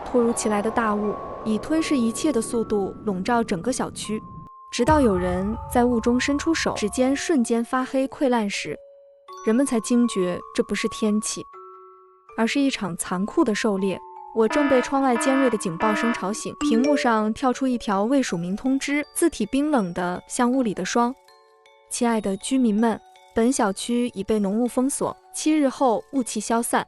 突如其来的大雾以吞噬一切的速度笼罩整个小区，直到有人在雾中伸出手，指尖瞬间发黑溃烂时，人们才惊觉这不是天气，而是一场残酷的狩猎。我正被窗外尖锐的警报声吵醒，屏幕上跳出一条未署名通知，字体冰冷的像雾里的霜。亲爱的居民们，本小区已被浓雾封锁，7日后雾气消散。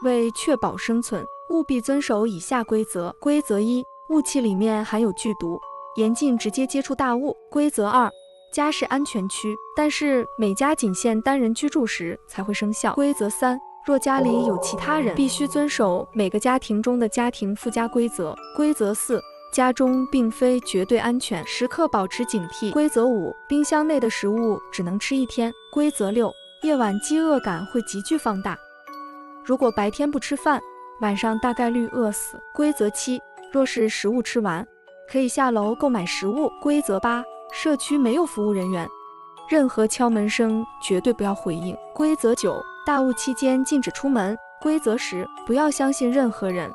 为确保生存，务必遵守以下规则。规则1：雾气里面含有剧毒，严禁直接接触大雾。规则2：家是安全区，但是每家仅限单人居住时才会生效。规则3：若家里有其他人，必须遵守每个家庭中的家庭附加规则。规则4：家中并非绝对安全，时刻保持警惕。规则5：冰箱内的食物只能吃1天。规则6：夜晚饥饿感会急剧放大，如果白天不吃饭，晚上大概率饿死。规则7：若是食物吃完，可以下楼购买食物。规则8：社区没有服务人员，任何敲门声绝对不要回应。规则9：大雾期间禁止出门。规则10：不要相信任何人，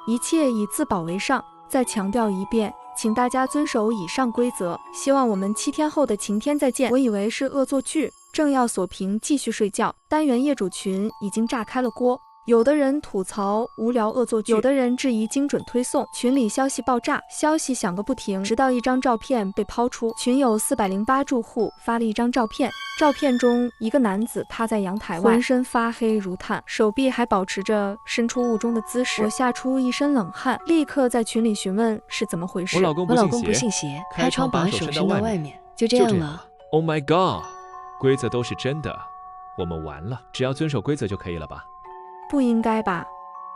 一切以自保为上。再强调一遍，请大家遵守以上规则。希望我们7天后的晴天再见。我以为是恶作剧，正要锁屏继续睡觉，单元业主群已经炸开了锅。有的人吐槽无聊恶作剧，有的人质疑精准推送，群里消息爆炸，消息响个不停，直到一张照片被抛出。群友408住户发了一张照片，照片中一个男子趴在阳台外，浑身发黑如炭，手臂还保持着伸出雾中的姿势。我吓出一身冷汗，立刻在群里询问是怎么回事。我老公不信邪，开窗把手伸到外面，就这样了。Oh my god， 规则都是真的，我们完了。只要遵守规则就可以了吧？不应该吧？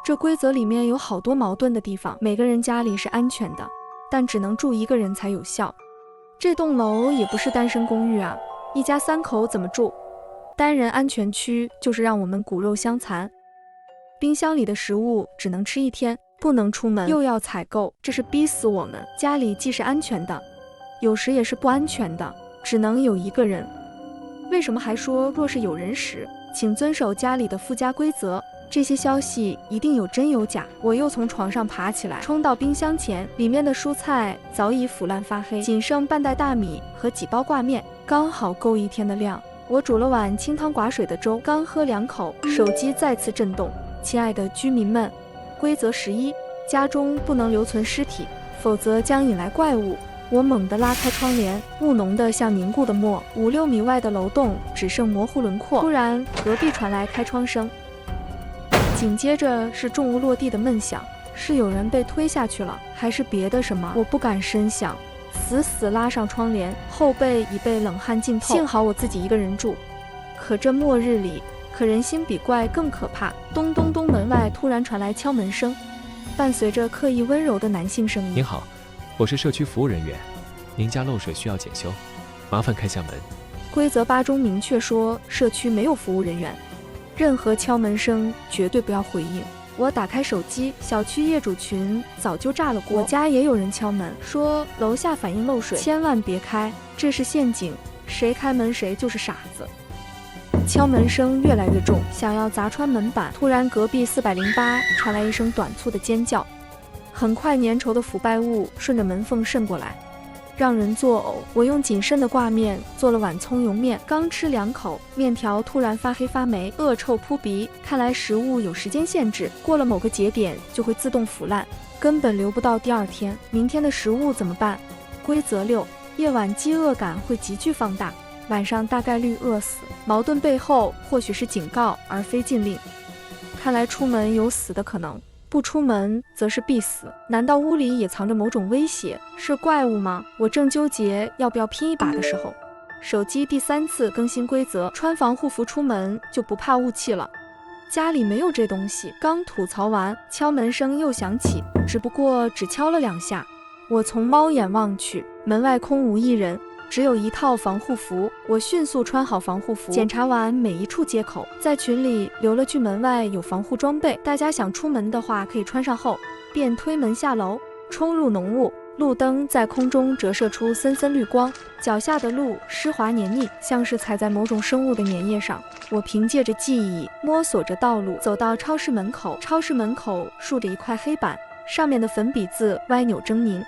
这规则里面有好多矛盾的地方。每个人家里是安全的，但只能住1个人才有效。这栋楼也不是单身公寓啊，一家3口怎么住？单人安全区就是让我们骨肉相残。冰箱里的食物只能吃1天，不能出门，又要采购，这是逼死我们。家里既是安全的，有时也是不安全的，只能有1个人。为什么还说若是有人时，请遵守家里的附加规则？这些消息一定有真有假。我又从床上爬起来，冲到冰箱前，里面的蔬菜早已腐烂发黑，仅剩半袋大米和几包挂面，刚好够1天的量。我煮了碗清汤寡水的粥，刚喝2口，手机再次震动。亲爱的居民们，规则11：家中不能留存尸体，否则将引来怪物。我猛地拉开窗帘，雾浓得像凝固的墨，5、6米外的楼栋只剩模糊轮廓。突然，隔壁传来开窗声，紧接着是重物落地的闷响。是有人被推下去了，还是别的什么？我不敢深想，死拉上窗帘，后背已被冷汗浸透。幸好我自己1个人住，可这末日里，人心比怪更可怕。咚咚咚，门外突然传来敲门声，伴随着刻意温柔的男性声音：您好，我是社区服务人员，您家漏水需要检修，麻烦开下门。规则8中明确说，社区没有服务人员，任何敲门声绝对不要回应。我打开手机，小区业主群早就炸了锅。我家也有人敲门，说楼下反映漏水，千万别开，这是陷阱，谁开门谁就是傻子。敲门声越来越重，想要砸穿门板。突然，隔壁408传来一声短促的尖叫。很快，粘稠的腐败物顺着门缝渗过来，让人作呕。我用仅剩的挂面做了碗葱油面，刚吃2口，面条突然发黑发霉，恶臭扑鼻。看来食物有时间限制，过了某个节点就会自动腐烂，根本留不到第2天。明天的食物怎么办？规则6：夜晚饥饿感会急剧放大，晚上大概率饿死。矛盾背后或许是警告而非禁令。看来出门有死的可能，不出门则是必死。难道屋里也藏着某种威胁？是怪物吗？我正纠结要不要拼一把的时候，手机第3次更新规则，穿防护服出门就不怕雾气了。家里没有这东西。刚吐槽完，敲门声又响起，只不过只敲了2下。我从猫眼望去，门外空无一人，只有一套防护服。我迅速穿好防护服，检查完每一处接口，在群里留了句门外有防护装备，大家想出门的话可以穿上后，便推门下楼，冲入浓雾。路灯在空中折射出森森绿光，脚下的路湿滑黏腻，像是踩在某种生物的粘液上。我凭借着记忆摸索着道路，走到超市门口。超市门口竖着一块黑板，上面的粉笔字歪扭狰狞。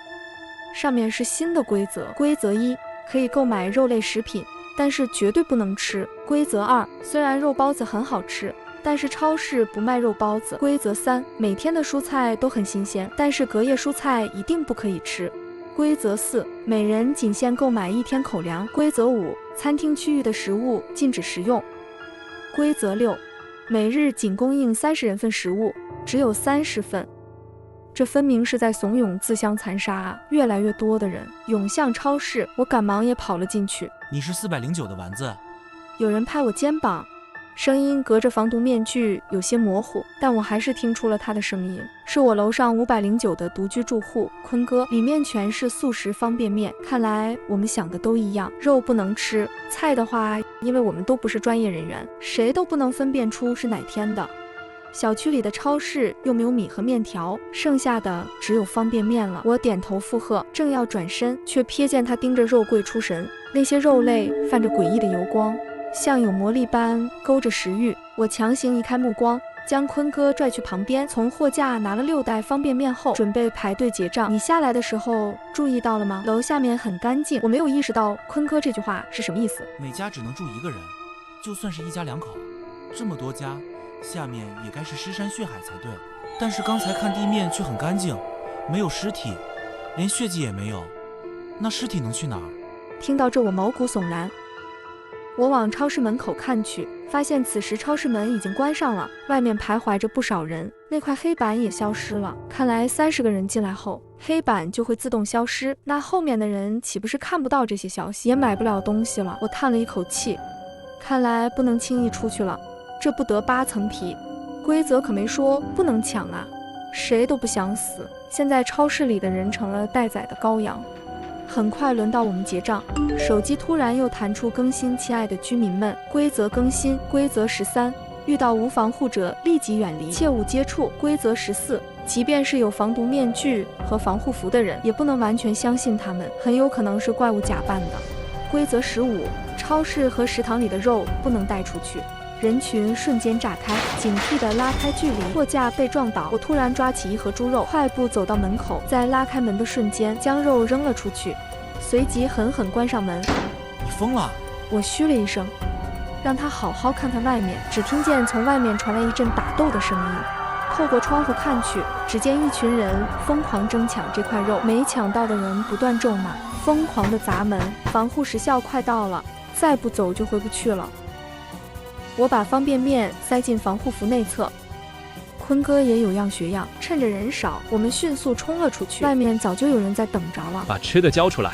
上面是新的规则：规则1，可以购买肉类食品，但是绝对不能吃。规则2，虽然肉包子很好吃，但是超市不卖肉包子。规则3，每天的蔬菜都很新鲜，但是隔夜蔬菜一定不可以吃。规则4，每人仅限购买1天口粮。规则5，餐厅区域的食物禁止食用。规则6，每日仅供应30人份食物，只有30份。这分明是在怂恿自相残杀啊！越来越多的人涌向超市，我赶忙也跑了进去。你是409的丸子？有人拍我肩膀，声音隔着防毒面具有些模糊，但我还是听出了他的声音。是我楼上509的独居住户坤哥，里面全是速食方便面。看来我们想的都一样，肉不能吃，菜的话，因为我们都不是专业人员，谁都不能分辨出是哪天的。小区里的超市又没有米和面条，剩下的只有方便面了。我点头附和，正要转身，却瞥见他盯着肉柜出神，那些肉类泛着诡异的油光，像有魔力般勾着食欲。我强行移开目光，将坤哥拽去旁边，从货架拿了6袋方便面后，准备排队结账。你下来的时候注意到了吗？楼下面很干净。我没有意识到坤哥这句话是什么意思。每家只能住1个人，就算是1家2口，这么多家，下面也该是尸山血海才对。但是刚才看地面却很干净，没有尸体，连血迹也没有。那尸体能去哪儿？听到这，我毛骨悚然。我往超市门口看去，发现此时超市门已经关上了，外面徘徊着不少人，那块黑板也消失了。看来30个人进来后，黑板就会自动消失，那后面的人岂不是看不到这些消息，也买不了东西了？我叹了一口气，看来不能轻易出去了，这不得8层皮。规则可没说不能抢啊，谁都不想死。现在超市里的人成了待宰的羔羊。很快轮到我们结账，手机突然又弹出更新，亲爱的居民们，规则更新。规则13，遇到无防护者立即远离，切勿接触。规则14，即便是有防毒面具和防护服的人，也不能完全相信他们，很有可能是怪物假扮的。规则15，超市和食堂里的肉不能带出去。人群瞬间炸开，警惕地拉开距离，货架被撞倒。我突然抓起一盒猪肉，快步走到门口，在拉开门的瞬间将肉扔了出去，随即狠狠关上门。你疯了！我嘘了一声，让他好好看看外面。只听见从外面传来一阵打斗的声音，透过窗户看去，只见一群人疯狂争抢这块肉，没抢到的人不断咒骂，疯狂地砸门。防护时效快到了，再不走就回不去了。我把方便面塞进防护服内侧，坤哥也有样学样，趁着人少，我们迅速冲了出去。外面早就有人在等着了。把吃的交出来！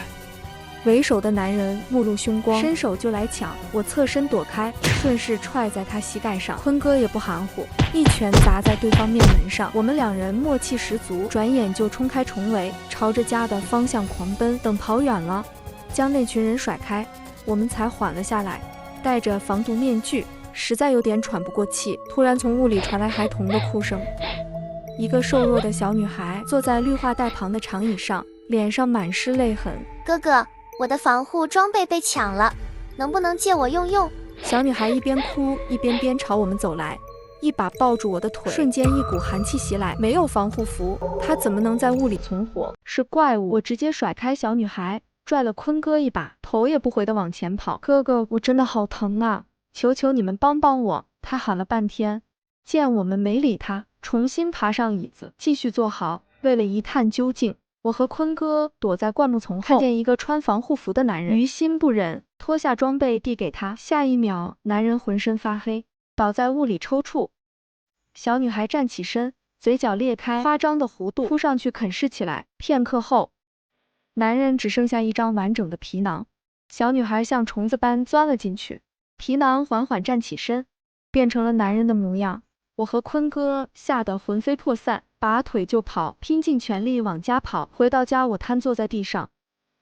为首的男人目露凶光，伸手就来抢，我侧身躲开，顺势踹在他膝盖上。坤哥也不含糊，一拳砸在对方面门上。我们2人默契十足，转眼就冲开重围，朝着家的方向狂奔。等跑远了，将那群人甩开，我们才缓了下来，戴着防毒面具，实在有点喘不过气。突然从屋里传来孩童的哭声，一个瘦弱的小女孩坐在绿化带旁的长椅上，脸上满是泪痕。哥哥，我的防护装备被抢了，能不能借我用用？小女孩一边哭一边朝我们走来，一把抱住我的腿，瞬间一股寒气袭来。没有防护服，她怎么能在屋里存活？是怪物！我直接甩开小女孩，拽了坤哥一把，头也不回地往前跑。哥哥，我真的好疼啊！求求你们帮帮我！他喊了半天，见我们没理他，重新爬上椅子，继续坐好。为了一探究竟，我和坤哥躲在灌木丛后，看见一个穿防护服的男人，于心不忍，脱下装备递给他。下一秒，男人浑身发黑，倒在屋里抽搐。小女孩站起身，嘴角裂开，夸张的弧度扑上去啃噬起来。片刻后，男人只剩下一张完整的皮囊，小女孩像虫子般钻了进去。皮囊缓缓站起身，变成了男人的模样。我和坤哥吓得魂飞魄散，拔腿就跑，拼尽全力往家跑。回到家，我瘫坐在地上，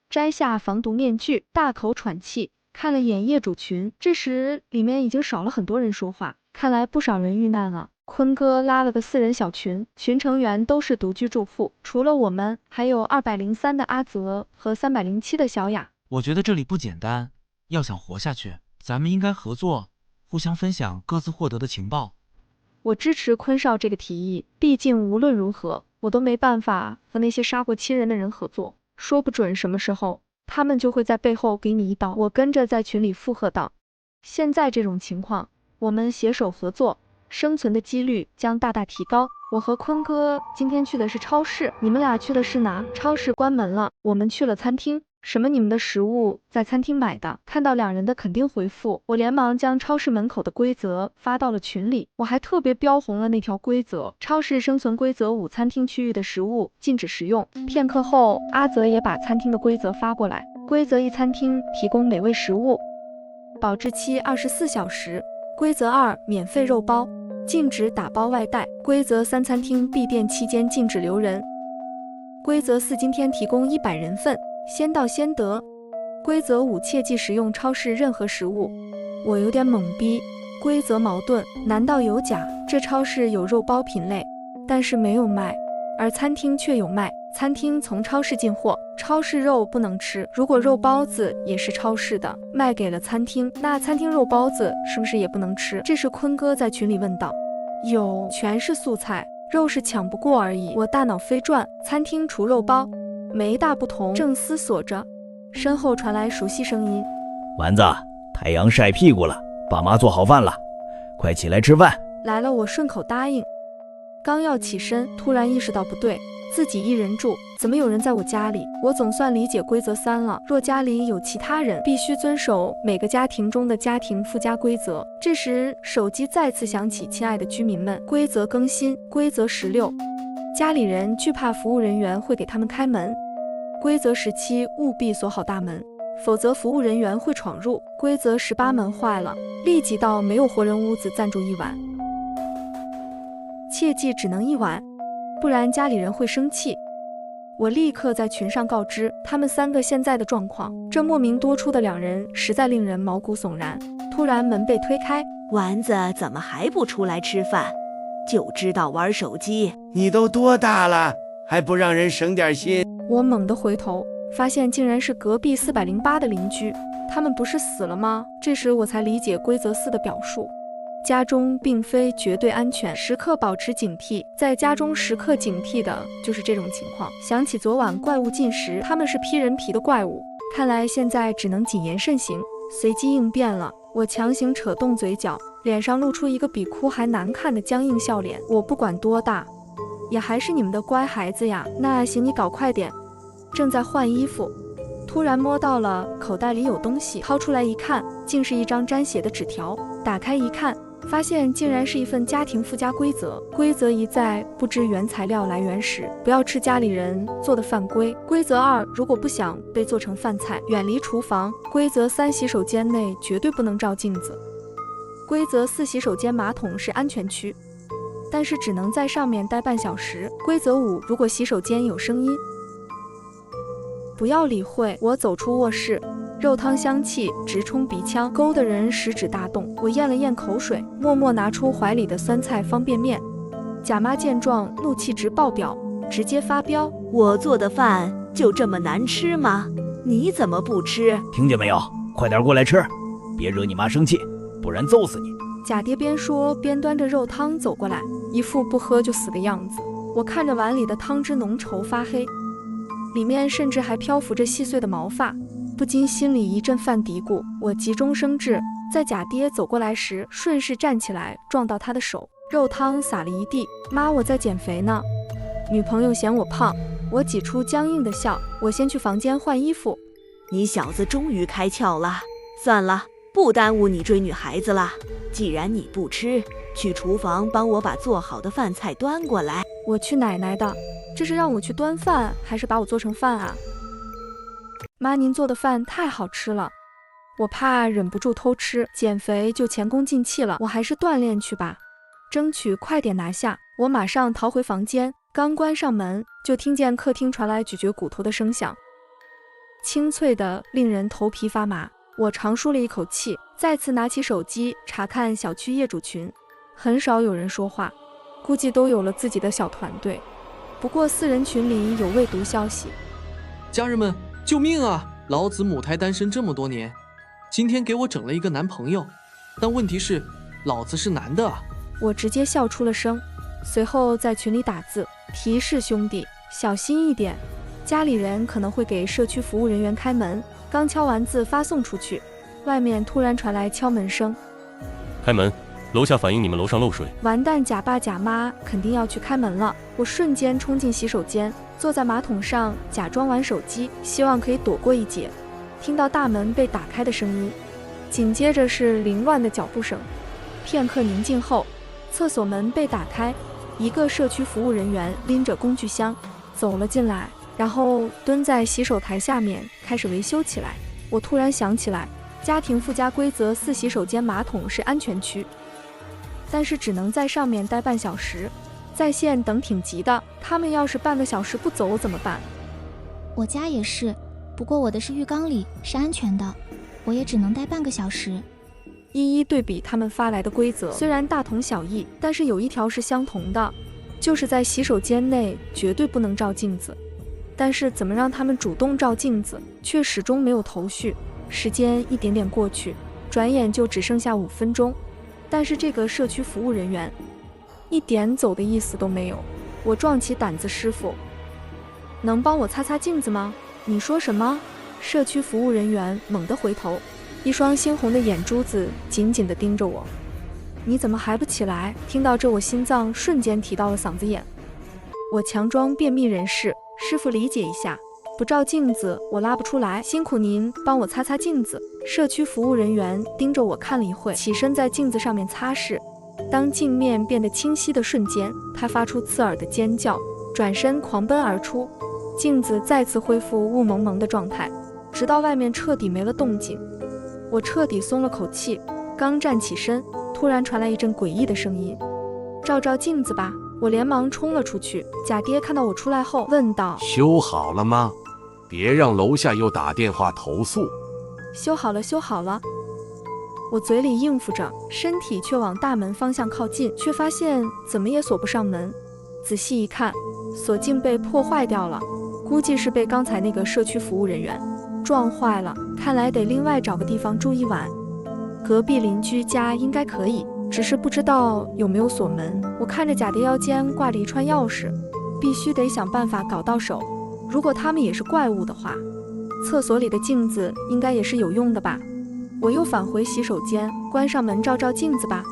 摘下防毒面具，大口喘气，看了眼业主群。这时里面已经少了很多人说话，看来不少人遇难了。坤哥拉了个4人小群，群成员都是独居住户，除了我们，还有203的阿泽和307的小雅。我觉得这里不简单，要想活下去，咱们应该合作，互相分享各自获得的情报。我支持坤少这个提议，毕竟无论如何，我都没办法和那些杀过亲人的人合作，说不准什么时候他们就会在背后给你一刀。我跟着在群里附和道，现在这种情况，我们携手合作，生存的几率将大大提高。我和坤哥今天去的是超市，你们俩去的是哪？超市关门了，我们去了餐厅。什么？你们的食物在餐厅买的？看到两人的肯定回复，我连忙将超市门口的规则发到了群里，我还特别标红了那条规则：超市生存规则5，餐厅区域的食物禁止食用。片刻后，阿泽也把餐厅的规则发过来。规则1，餐厅提供美味食物，保质期24小时。规则2，免费肉包，禁止打包外带。规则3，餐厅闭店期间禁止留人。规则4，今天提供100人份，先到先得。规则5，切忌食用超市任何食物。我有点懵逼，规则矛盾，难道有假？这超市有肉包品类，但是没有卖，而餐厅却有卖。餐厅从超市进货，超市肉不能吃。如果肉包子也是超市的，卖给了餐厅，那餐厅肉包子是不是也不能吃？这时坤哥在群里问道。有，全是素菜，肉是抢不过而已。我大脑飞转，餐厅除肉包，没大不同。正思索着，身后传来熟悉声音：丸子，太阳晒屁股了，爸妈做好饭了，快起来吃饭。来了，我顺口答应。刚要起身，突然意识到不对，自己一人住，怎么有人在我家里？我总算理解规则3了，若家里有其他人，必须遵守每个家庭中的家庭附加规则。这时手机再次响起，亲爱的居民们，规则更新，规则16，家里人惧怕服务人员会给他们开门。规则17，务必锁好大门，否则服务人员会闯入。规则18，门坏了，立即到没有活人屋子暂住1晚，切记只能1晚，不然家里人会生气。我立刻在群上告知他们3个现在的状况，这莫名多出的2人实在令人毛骨悚然。突然门被推开，丸子怎么还不出来吃饭？就知道玩手机。你都多大了，还不让人省点心？我猛地回头，发现竟然是隔壁408的邻居，他们不是死了吗？这时我才理解规则4的表述。家中并非绝对安全，时刻保持警惕。在家中时刻警惕的就是这种情况。想起昨晚怪物进食，他们是披人皮的怪物，看来现在只能谨言慎行，随机应变了。我强行扯动嘴角，脸上露出一个比哭还难看的僵硬笑脸。我不管多大，也还是你们的乖孩子呀。那行，你搞快点。正在换衣服，突然摸到了口袋里有东西，掏出来一看，竟是一张沾血的纸条。打开一看，发现竟然是一份家庭附加规则。规则1，在不知原材料来源时，不要吃家里人做的饭规。规则2，如果不想被做成饭菜，远离厨房。规则3，洗手间内绝对不能照镜子。规则4，洗手间马桶是安全区，但是只能在上面待半小时。规则5，如果洗手间有声音，不要理会。我走出卧室，肉汤香气直冲鼻腔，勾得人食指大动。我咽了咽口水，默默拿出怀里的酸菜方便面。贾妈见状，怒气值爆表，直接发飙：我做的饭就这么难吃吗？你怎么不吃？听见没有？快点过来吃，别惹你妈生气，不然揍死你。贾爹边说边端着肉汤走过来，一副不喝就死的样子。我看着碗里的汤汁浓稠发黑，里面甚至还漂浮着细碎的毛发，不禁心里一阵犯嘀咕。我急中生智，在贾爹走过来时顺势站起来，撞到他的手，肉汤洒了一地。妈，我在减肥呢。女朋友嫌我胖，我挤出僵硬的笑。我先去房间换衣服。你小子终于开窍了，算了，不耽误你追女孩子了。既然你不吃，去厨房帮我把做好的饭菜端过来。我去奶奶的，这是让我去端饭，还是把我做成饭啊？妈，您做的饭太好吃了，我怕忍不住偷吃，减肥就前功尽弃了，我还是锻炼去吧，争取快点拿下。我马上逃回房间，刚关上门，就听见客厅传来咀嚼骨头的声响，清脆的令人头皮发麻。我长舒了一口气，再次拿起手机查看小区业主群，很少有人说话，估计都有了自己的小团队。不过4人群里有未读消息：家人们，救命啊！老子母胎单身这么多年，今天给我整了一个男朋友，但问题是，老子是男的啊！我直接笑出了声，随后在群里打字提示兄弟小心一点，家里人可能会给社区服务人员开门。刚敲完字发送出去，外面突然传来敲门声。开门，楼下反映你们楼上漏水。完蛋，假爸假妈肯定要去开门了。我瞬间冲进洗手间，坐在马桶上假装玩手机，希望可以躲过一劫。听到大门被打开的声音，紧接着是凌乱的脚步声。片刻宁静后，厕所门被打开，一个社区服务人员拎着工具箱走了进来，然后蹲在洗手台下面开始维修起来。我突然想起来，家庭附加规则4，洗手间马桶是安全区，但是只能在上面待半小时，在线等挺急的，他们要是半个小时不走怎么办？我家也是，不过我的是浴缸里，是安全的，我也只能待半个小时。一一对比他们发来的规则，虽然大同小异，但是有一条是相同的，就是在洗手间内绝对不能照镜子。但是怎么让他们主动照镜子，却始终没有头绪。时间一点点过去，转眼就只剩下5分钟，但是这个社区服务人员一点走的意思都没有。我壮起胆子，师傅，能帮我擦擦镜子吗？你说什么？社区服务人员猛地回头，一双猩红的眼珠子紧紧地盯着我。你怎么还不起来？听到这，我心脏瞬间提到了嗓子眼。我强装便秘人士，师傅理解一下，不照镜子我拉不出来，辛苦您帮我擦擦镜子。社区服务人员盯着我看了一会，起身在镜子上面擦拭。当镜面变得清晰的瞬间，他发出刺耳的尖叫，转身狂奔而出。镜子再次恢复雾蒙蒙的状态，直到外面彻底没了动静。我彻底松了口气，刚站起身，突然传来一阵诡异的声音：照照镜子吧。我连忙冲了出去，贾爹看到我出来后问道：修好了吗？别让楼下又打电话投诉。修好了，修好了。我嘴里应付着，身体却往大门方向靠近，却发现怎么也锁不上门。仔细一看，锁镜被破坏掉了，估计是被刚才那个社区服务人员撞坏了，看来得另外找个地方住一晚。隔壁邻居家应该可以，只是不知道有没有锁门。我看着贾爹腰间挂着一串钥匙，必须得想办法搞到手。如果他们也是怪物的话，厕所里的镜子应该也是有用的吧。我又返回洗手间，关上门照照镜子吧。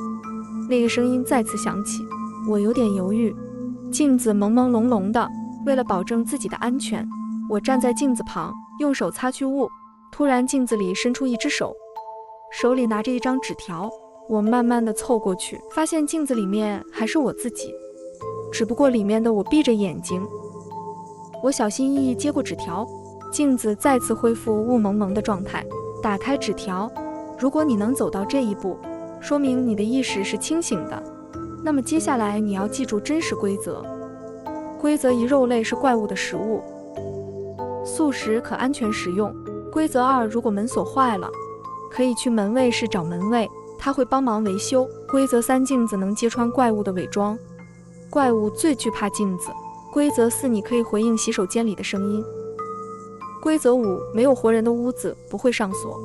那个声音再次响起，我有点犹豫。镜子朦朦胧胧的，为了保证自己的安全，我站在镜子旁，用手擦去雾。突然镜子里伸出一只手，手里拿着一张纸条。我慢慢的凑过去，发现镜子里面还是我自己，只不过里面的我闭着眼睛。我小心翼翼接过纸条，镜子再次恢复雾蒙蒙的状态。打开纸条，如果你能走到这一步，说明你的意识是清醒的。那么接下来你要记住真实规则。规则1，肉类是怪物的食物，素食可安全食用。规则2，如果门锁坏了，可以去门卫室找门卫，他会帮忙维修。规则3，镜子能揭穿怪物的伪装，怪物最惧怕镜子。规则4，你可以回应洗手间里的声音。规则5，没有活人的屋子不会上锁，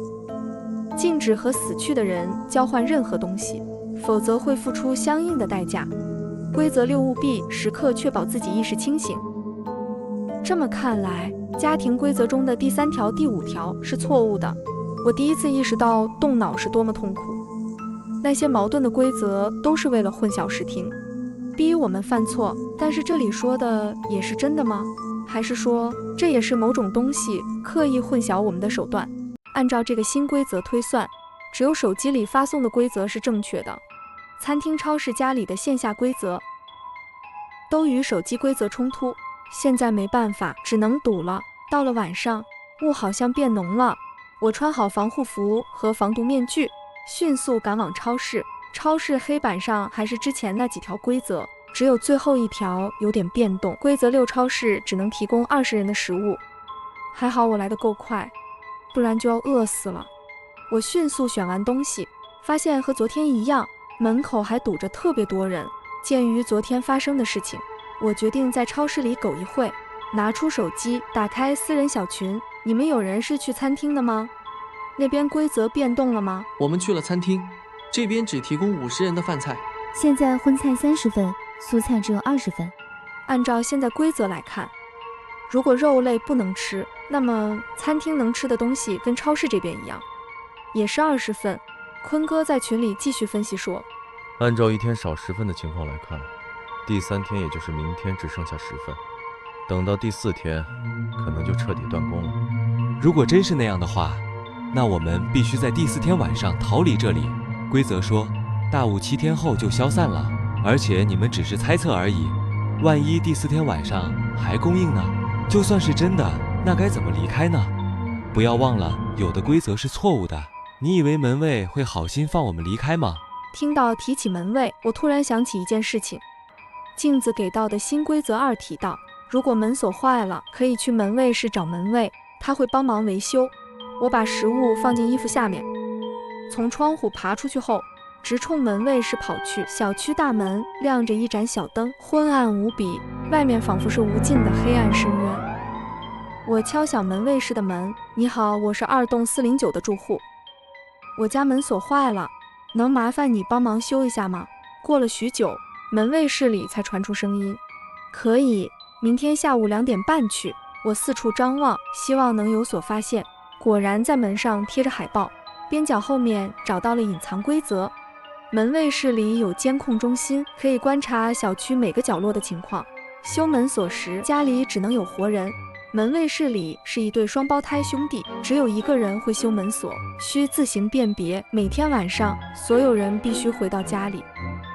禁止和死去的人交换任何东西，否则会付出相应的代价。规则6，务必时刻确保自己意识清醒。这么看来，家庭规则中的第3条、第5条是错误的。我第一次意识到动脑是多么痛苦。那些矛盾的规则都是为了混淆视听，逼我们犯错。但是这里说的也是真的吗？还是说这也是某种东西刻意混淆我们的手段？按照这个新规则推算，只有手机里发送的规则是正确的。餐厅、超市、家里的线下规则都与手机规则冲突，现在没办法，只能赌了。到了晚上，雾好像变浓了，我穿好防护服和防毒面具，迅速赶往超市。超市黑板上还是之前那几条规则，只有最后一条有点变动。规则6，超市只能提供20人的食物。还好我来得够快，不然就要饿死了。我迅速选完东西，发现和昨天一样，门口还堵着特别多人。鉴于昨天发生的事情，我决定在超市里苟一会，拿出手机打开私人小群。你们有人是去餐厅的吗？那边规则变动了吗？我们去了餐厅，这边只提供50人的饭菜。现在荤菜30份，蔬菜只有20份。按照现在规则来看，如果肉类不能吃，那么餐厅能吃的东西跟超市这边一样，也是20份。坤哥在群里继续分析说，按照一天少10份的情况来看，第3天也就是明天只剩下10份，等到第4天可能就彻底断供了。如果真是那样的话，那我们必须在第4天晚上逃离这里。规则说大雾7天后就消散了，而且你们只是猜测而已。万一第4天晚上还供应呢？就算是真的，那该怎么离开呢？不要忘了，有的规则是错误的。你以为门卫会好心放我们离开吗？听到提起门卫，我突然想起一件事情。镜子给到的新规则2提到，如果门锁坏了，可以去门卫室找门卫，他会帮忙维修。我把食物放进衣服下面，从窗户爬出去后，直冲门卫室跑去。小区大门亮着一盏小灯，昏暗无比，外面仿佛是无尽的黑暗深渊。我敲响门卫室的门，你好，我是2栋409的住户，我家门锁坏了，能麻烦你帮忙修一下吗？过了许久，门卫室里才传出声音，可以，明天下午2点半去。我四处张望，希望能有所发现，果然在门上贴着海报，边角后面找到了隐藏规则。门卫室里有监控中心，可以观察小区每个角落的情况。修门锁时，家里只能有活人。门卫室里是一对双胞胎兄弟，只有一个人会修门锁，需自行辨别。每天晚上，所有人必须回到家里。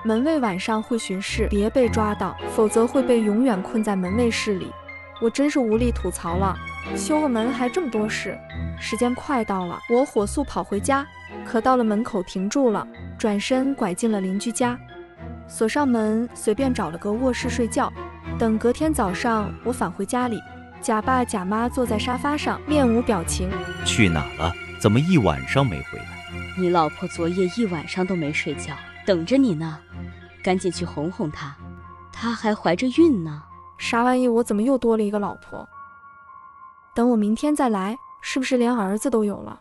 门卫晚上会巡视，别被抓到，否则会被永远困在门卫室里。我真是无力吐槽了，修个门还这么多事。时间快到了，我火速跑回家，可到了门口停住了，转身拐进了邻居家，锁上门，随便找了个卧室睡觉。等隔天早上，我返回家里，假爸假妈坐在沙发上，面无表情。去哪了？怎么一晚上没回来？你老婆昨夜一晚上都没睡觉，等着你呢，赶紧去哄哄她，她还怀着孕呢。啥玩意？我怎么又多了一个老婆？等我明天再来，是不是连儿子都有了？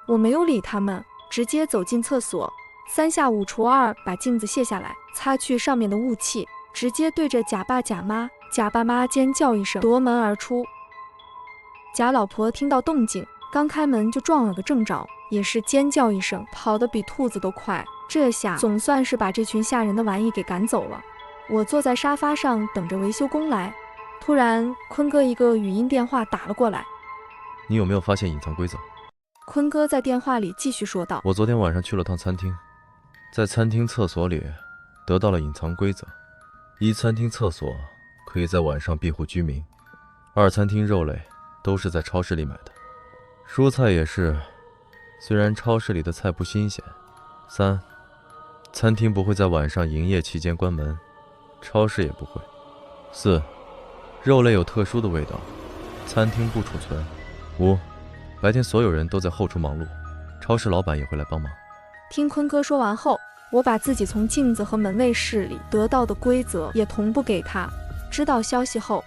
我没有理他们，直接走进厕所，3下5除2把镜子卸下来，擦去上面的雾气，直接对着假爸假妈。假爸妈尖叫一声，夺门而出。假老婆听到动静，刚开门就撞了个正着，也是尖叫一声，跑得比兔子都快。这下总算是把这群吓人的玩意给赶走了。我坐在沙发上等着维修工来，突然坤哥一个语音电话打了过来。你有没有发现隐藏规则？坤哥在电话里继续说道，我昨天晚上去了趟餐厅，在餐厅厕所里得到了隐藏规则：一、餐厅厕所可以在晚上庇护居民；二、餐厅肉类都是在超市里买的，蔬菜也是，虽然超市里的菜不新鲜；三、餐厅不会在晚上营业期间关门，超市也不会；四、肉类有特殊的味道，餐厅不储存；五、白天所有人都在后厨忙碌，超市老板也会来帮忙。听坤哥说完后，我把自己从镜子和门卫室里得到的规则也同步给他。知道消息后，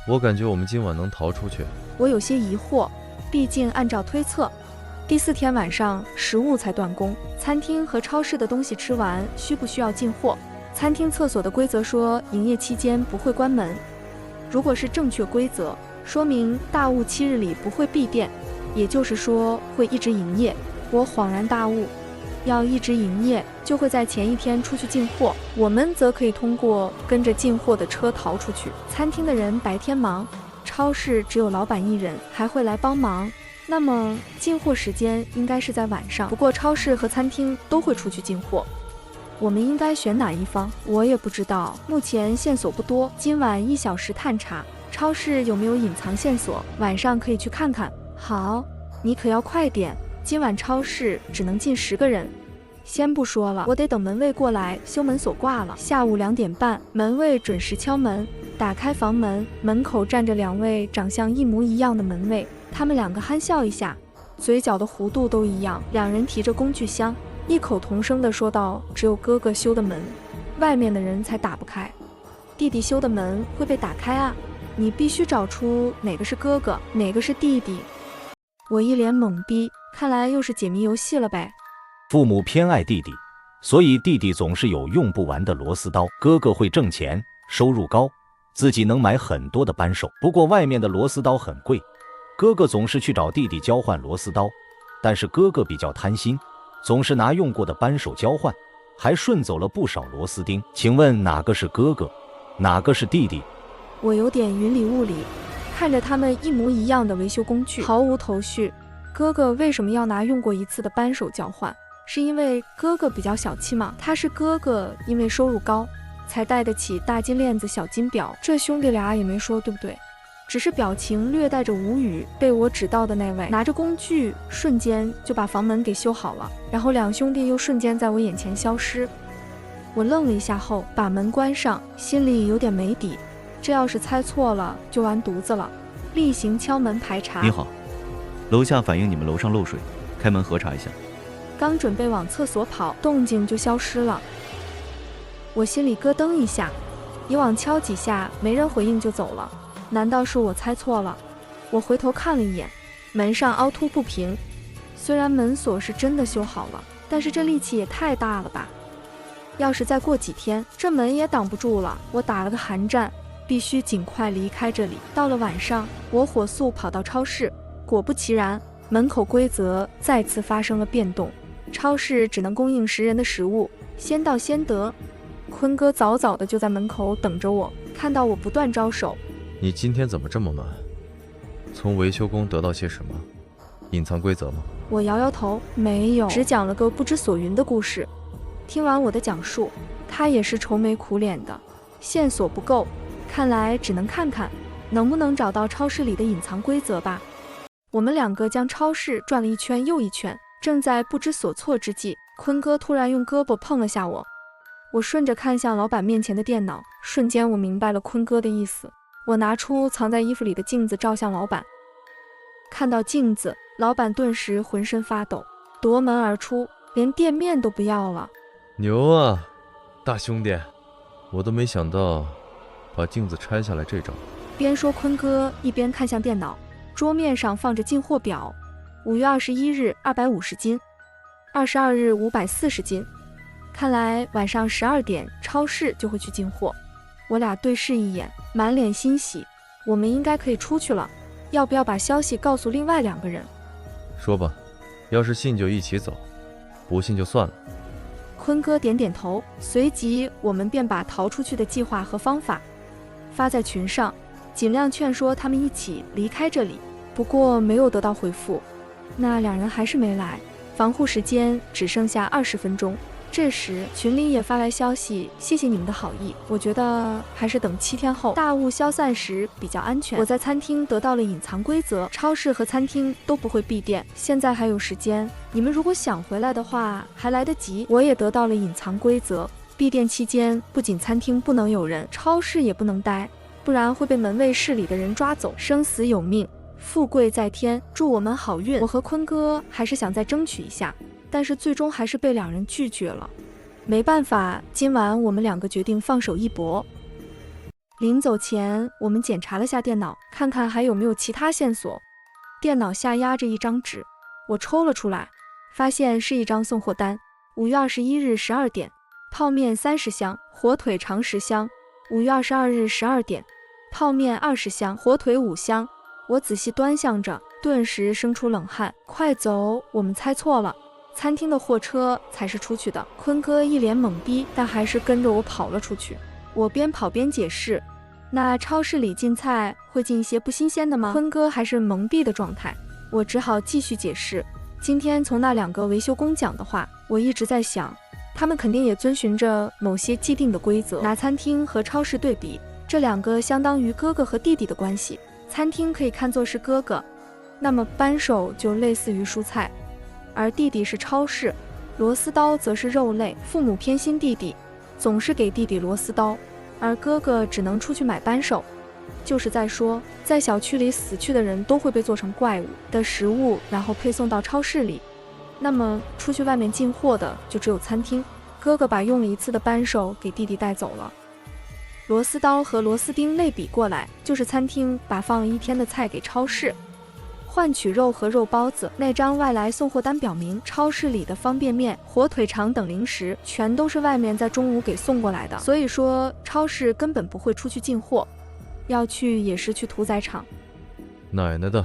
我感觉我们今晚能逃出去。我有些疑惑，毕竟按照推测，第4天晚上食物才断供，餐厅和超市的东西吃完需不需要进货？餐厅厕所的规则说营业期间不会关门，如果是正确规则，说明大雾7日里不会闭店，也就是说会一直营业。我恍然大悟，要一直营业，就会在前一天出去进货，我们则可以通过跟着进货的车逃出去。餐厅的人白天忙，超市只有老板一人，还会来帮忙。那么进货时间应该是在晚上，不过超市和餐厅都会出去进货。我们应该选哪一方？我也不知道，目前线索不多。今晚1小时探查，超市有没有隐藏线索？晚上可以去看看。好，你可要快点，今晚超市只能进10个人。先不说了，我得等门卫过来修门锁挂了。下午2点半，门卫准时敲门，打开房门，门口站着2位长相一模一样的门卫，他们2个憨笑一下，嘴角的弧度都一样。2人提着工具箱，异口同声地说道：“只有哥哥修的门，外面的人才打不开。弟弟修的门会被打开啊！你必须找出哪个是哥哥，哪个是弟弟。”我一脸懵逼，看来又是解谜游戏了呗。父母偏爱弟弟，所以弟弟总是有用不完的螺丝刀。哥哥会挣钱，收入高，自己能买很多的扳手，不过外面的螺丝刀很贵，哥哥总是去找弟弟交换螺丝刀，但是哥哥比较贪心，总是拿用过的扳手交换，还顺走了不少螺丝钉。请问哪个是哥哥，哪个是弟弟？我有点云里雾里，看着他们一模一样的维修工具，毫无头绪。哥哥为什么要拿用过一次的扳手交换？是因为哥哥比较小气吗？他是哥哥，因为收入高，才戴得起大金链子、小金表。这兄弟俩也没说对不对，只是表情略带着无语。被我指到的那位拿着工具，瞬间就把房门给修好了，然后两兄弟又瞬间在我眼前消失。我愣了一下后，把门关上，心里有点没底。这要是猜错了，就完犊子了。例行敲门排查。你好，楼下反映你们楼上漏水，开门核查一下。刚准备往厕所跑，动静就消失了。我心里咯噔一下，以往敲几下没人回应就走了，难道是我猜错了？我回头看了一眼，门上凹凸不平。虽然门锁是真的修好了，但是这力气也太大了吧！要是再过几天，这门也挡不住了。我打了个寒战，必须尽快离开这里。到了晚上，我火速跑到超市，果不其然，门口规则再次发生了变动。超市只能供应10人的食物，先到先得。坤哥早早的就在门口等着我，看到我不断招手。你今天怎么这么慢？从维修工得到些什么？隐藏规则吗？我摇摇头，没有，只讲了个不知所云的故事。听完我的讲述，他也是愁眉苦脸的，线索不够，看来只能看看能不能找到超市里的隐藏规则吧。我们两个将超市转了一圈又一圈，正在不知所措之际，坤哥突然用胳膊碰了下我。我顺着看向老板面前的电脑，瞬间我明白了坤哥的意思。我拿出藏在衣服里的镜子照向老板，看到镜子，老板顿时浑身发抖，夺门而出，连店面都不要了。牛啊，大兄弟，我都没想到把镜子拆下来这招。边说坤哥一边看向电脑，桌面上放着进货表，5月21日250斤，22日540斤。看来晚上12点超市就会去进货。我俩对视一眼，满脸欣喜，我们应该可以出去了。要不要把消息告诉另外2个人？说吧，要是信就一起走，不信就算了。坤哥点点头，随即我们便把逃出去的计划和方法发在群上，尽量劝说他们一起离开这里。不过没有得到回复，那2人还是没来。防护时间只剩下20分钟。这时群里也发来消息，谢谢你们的好意，我觉得还是等7天后大雾消散时比较安全。我在餐厅得到了隐藏规则，超市和餐厅都不会闭店，现在还有时间，你们如果想回来的话还来得及。我也得到了隐藏规则，闭店期间不仅餐厅不能有人，超市也不能待，不然会被门卫室里的人抓走，生死有命，富贵在天，祝我们好运。我和坤哥还是想再争取一下，但是最终还是被2人拒绝了。没办法，今晚我们2个决定放手一搏。临走前，我们检查了下电脑，看看还有没有其他线索。电脑下压着一张纸，我抽了出来，发现是一张送货单。5月21日12点，泡面30箱，火腿肠10箱。5月22日12点，泡面20箱，火腿5箱。我仔细端详着，顿时生出冷汗。快走，我们猜错了。餐厅的货车才是出去的。坤哥一脸懵逼，但还是跟着我跑了出去。我边跑边解释，那超市里进菜会进一些不新鲜的吗？坤哥还是懵逼的状态，我只好继续解释。今天从那2个维修工讲的话，我一直在想，他们肯定也遵循着某些既定的规则。拿餐厅和超市对比，这2个相当于哥哥和弟弟的关系。餐厅可以看作是哥哥，那么扳手就类似于蔬菜，而弟弟是超市，螺丝刀则是肉类。父母偏心弟弟，总是给弟弟螺丝刀，而哥哥只能出去买扳手。就是在说，在小区里死去的人都会被做成怪物的食物，然后配送到超市里。那么出去外面进货的就只有餐厅。哥哥把用了1次的扳手给弟弟带走了。螺丝刀和螺丝钉类比过来，就是餐厅把放了1天的菜给超市。换取肉和肉包子。那张外来送货单表明，超市里的方便面、火腿肠等零食全都是外面在中午给送过来的，所以说超市根本不会出去进货，要去也是去屠宰场。奶奶的，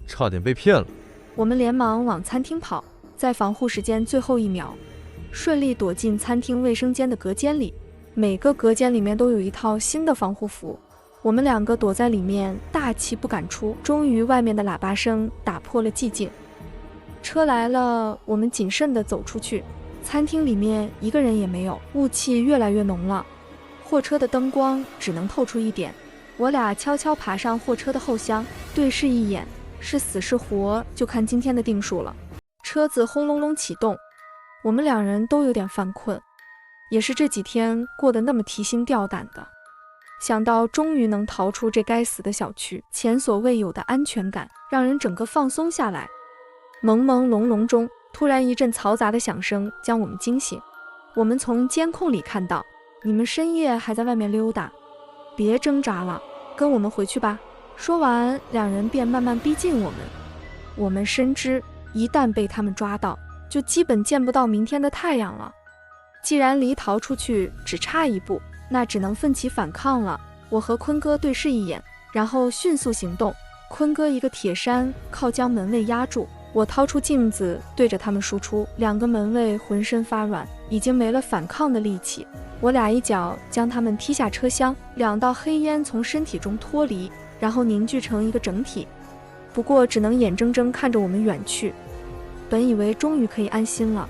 差点被骗了！我们连忙往餐厅跑，在防护时间最后1秒，顺利躲进餐厅卫生间的隔间里。每个隔间里面都有一套新的防护服，我们2个躲在里面，大气不敢出。终于，外面的喇叭声打破了寂静。车来了，我们谨慎地走出去。餐厅里面一个人也没有，雾气越来越浓了，货车的灯光只能透出一点。我俩悄悄爬上货车的后厢，对视一眼，是死是活就看今天的定数了。车子轰隆隆启动，我们2人都有点犯困，也是这几天过得那么提心吊胆的。想到终于能逃出这该死的小区，前所未有的安全感让人整个放松下来。朦朦胧胧中，突然一阵嘈杂的响声将我们惊醒。我们从监控里看到，你们深夜还在外面溜达，别挣扎了，跟我们回去吧。说完，2人便慢慢逼近我们。我们深知，一旦被他们抓到，就基本见不到明天的太阳了。既然离逃出去只差1步，那只能奋起反抗了。我和坤哥对视一眼，然后迅速行动。坤哥一个铁山靠将门卫压住，我掏出镜子对着他们输出，2个门卫浑身发软，已经没了反抗的力气。我俩一脚将他们踢下车厢，2道黑烟从身体中脱离，然后凝聚成一个整体。不过只能眼睁睁看着我们远去。本以为终于可以安心了，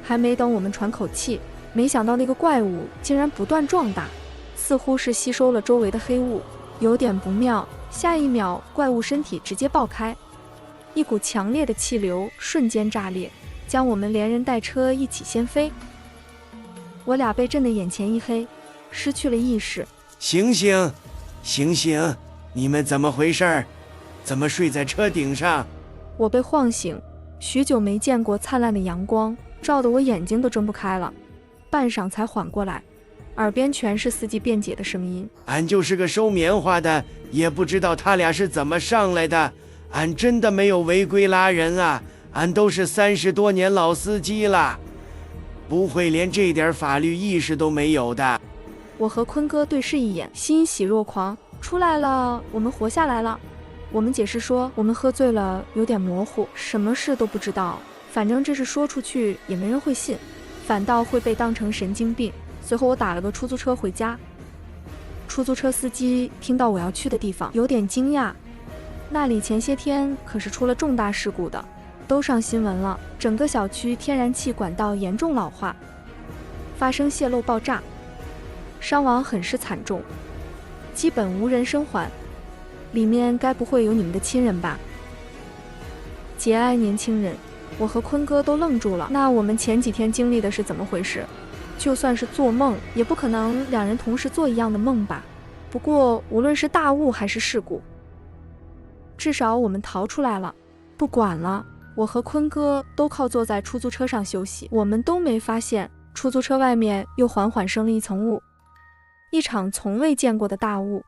还没等我们喘口气，没想到那个怪物竟然不断壮大，似乎是吸收了周围的黑雾，有点不妙。下一秒，怪物身体直接爆开，一股强烈的气流瞬间炸裂，将我们连人带车一起掀飞。我俩被震得眼前一黑，失去了意识。醒醒，醒醒！你们怎么回事？怎么睡在车顶上？我被晃醒，许久没见过灿烂的阳光，照得我眼睛都睁不开了，半晌才缓过来，耳边全是司机辩解的声音。俺就是个收棉花的，也不知道他俩是怎么上来的。俺真的没有违规拉人啊，俺都是30多年老司机了，不会连这点法律意识都没有的。我和坤哥对视一眼，欣喜若狂，出来了，我们活下来了。我们解释说，我们喝醉了，有点模糊，什么事都不知道，反正这事说出去也没人会信，反倒会被当成神经病。随后我打了个出租车回家。出租车司机听到我要去的地方，有点惊讶，那里前些天可是出了重大事故的，都上新闻了，整个小区天然气管道严重老化，发生泄漏爆炸，伤亡很是惨重，基本无人生还。里面该不会有你们的亲人吧？节哀年轻人，我和坤哥都愣住了。那我们前几天经历的是怎么回事？就算是做梦，也不可能2人同时做一样的梦吧？不过无论是大雾还是事故，至少我们逃出来了。不管了，我和坤哥都靠坐在出租车上休息，我们都没发现出租车外面又缓缓升了一层雾，一场从未见过的大雾。